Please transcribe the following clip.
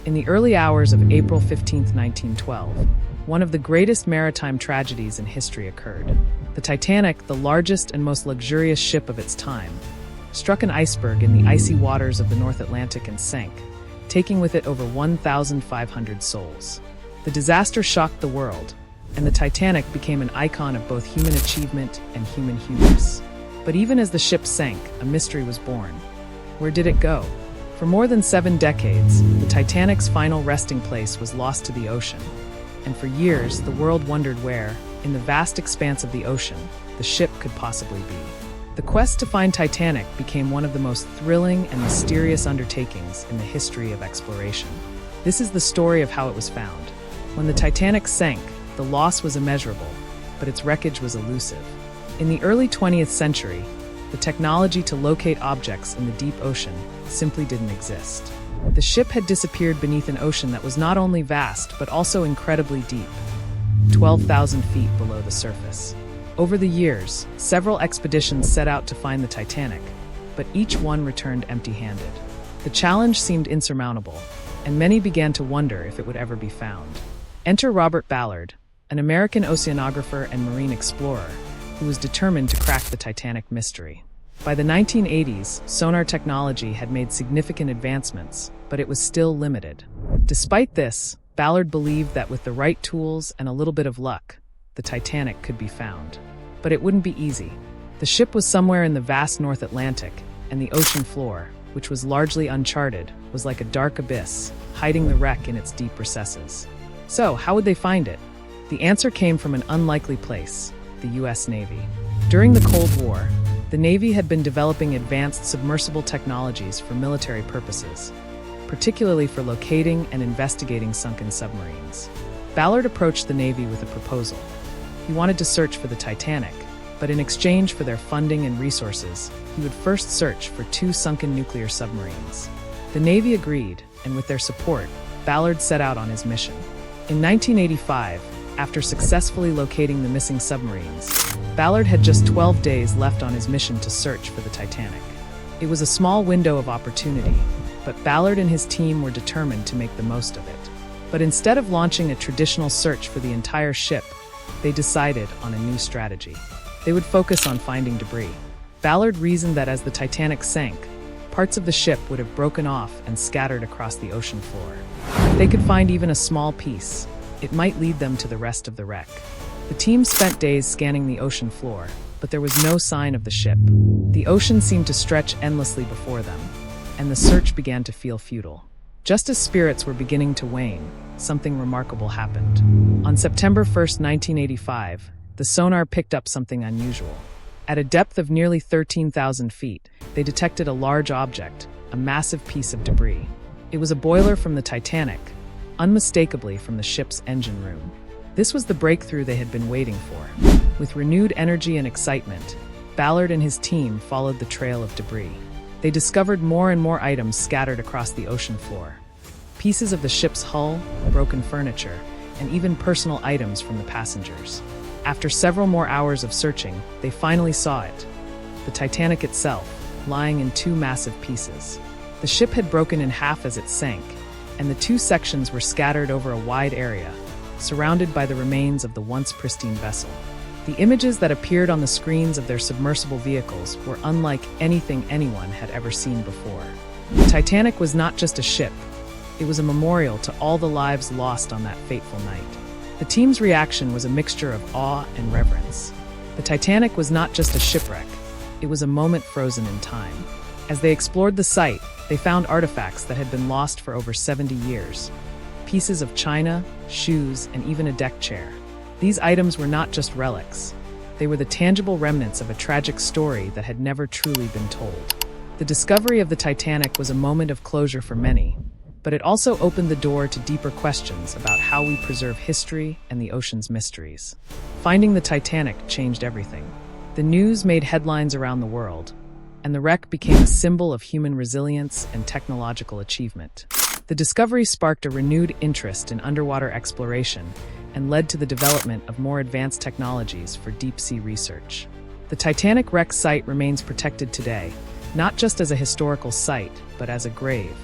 In the early hours of April 15, 1912, one of the greatest maritime tragedies in history occurred. The Titanic, the largest and most luxurious ship of its time, struck an iceberg in the icy waters of the North Atlantic and sank, taking with it over 1,500 souls. The disaster shocked the world, and the Titanic became an icon of both human achievement and human hubris. But even as the ship sank, a mystery was born. Where did it go? For more than 7 decades, the Titanic's final resting place was lost to the ocean. And for years, the world wondered where, in the vast expanse of the ocean, the ship could possibly be. The quest to find Titanic became one of the most thrilling and mysterious undertakings in the history of exploration. This is the story of how it was found. When the Titanic sank, the loss was immeasurable, but its wreckage was elusive. In the early 20th century, the technology to locate objects in the deep ocean simply didn't exist. The ship had disappeared beneath an ocean that was not only vast, but also incredibly deep, 12,000 feet below the surface. Over the years, several expeditions set out to find the Titanic, but each one returned empty-handed. The challenge seemed insurmountable, and many began to wonder if it would ever be found. Enter Robert Ballard, an American oceanographer and marine explorer, who was determined to crack the Titanic mystery. By the 1980s, sonar technology had made significant advancements, but it was still limited. Despite this, Ballard believed that with the right tools and a little bit of luck, the Titanic could be found. But it wouldn't be easy. The ship was somewhere in the vast North Atlantic, and the ocean floor, which was largely uncharted, was like a dark abyss, hiding the wreck in its deep recesses. So, how would they find it? The answer came from an unlikely place: the U.S. Navy. During the Cold War, the Navy had been developing advanced submersible technologies for military purposes, particularly for locating and investigating sunken submarines. Ballard approached the Navy with a proposal. He wanted to search for the Titanic, but in exchange for their funding and resources, he would first search for 2 sunken nuclear submarines. The Navy agreed, and with their support, Ballard set out on his mission. In 1985, after successfully locating the missing submarines, Ballard had just 12 days left on his mission to search for the Titanic. It was a small window of opportunity, but Ballard and his team were determined to make the most of it. But instead of launching a traditional search for the entire ship, they decided on a new strategy. They would focus on finding debris. Ballard reasoned that as the Titanic sank, parts of the ship would have broken off and scattered across the ocean floor. If they could find even a small piece, it might lead them to the rest of the wreck. The team spent days scanning the ocean floor, but there was no sign of the ship. The ocean seemed to stretch endlessly before them, and the search began to feel futile. Just as spirits were beginning to wane, something remarkable happened. On September 1st, 1985, the sonar picked up something unusual. At a depth of nearly 13,000 feet, they detected a large object, a massive piece of debris. It was a boiler from the Titanic, unmistakably from the ship's engine room. This was the breakthrough they had been waiting for. With renewed energy and excitement, Ballard and his team followed the trail of debris. They discovered more and more items scattered across the ocean floor. Pieces of the ship's hull, broken furniture, and even personal items from the passengers. After several more hours of searching, they finally saw it. The Titanic itself, lying in 2 massive pieces. The ship had broken in half as it sank, and the 2 sections were scattered over a wide area, surrounded by the remains of the once pristine vessel. The images that appeared on the screens of their submersible vehicles were unlike anything anyone had ever seen before. The Titanic was not just a ship, it was a memorial to all the lives lost on that fateful night. The team's reaction was a mixture of awe and reverence. The Titanic was not just a shipwreck, it was a moment frozen in time. As they explored the site, they found artifacts that had been lost for over 70 years. Pieces of china, shoes, and even a deck chair. These items were not just relics. They were the tangible remnants of a tragic story that had never truly been told. The discovery of the Titanic was a moment of closure for many, but it also opened the door to deeper questions about how we preserve history and the ocean's mysteries. Finding the Titanic changed everything. The news made headlines around the world, and the wreck became a symbol of human resilience and technological achievement. The discovery sparked a renewed interest in underwater exploration and led to the development of more advanced technologies for deep-sea research. The Titanic wreck site remains protected today, not just as a historical site, but as a grave,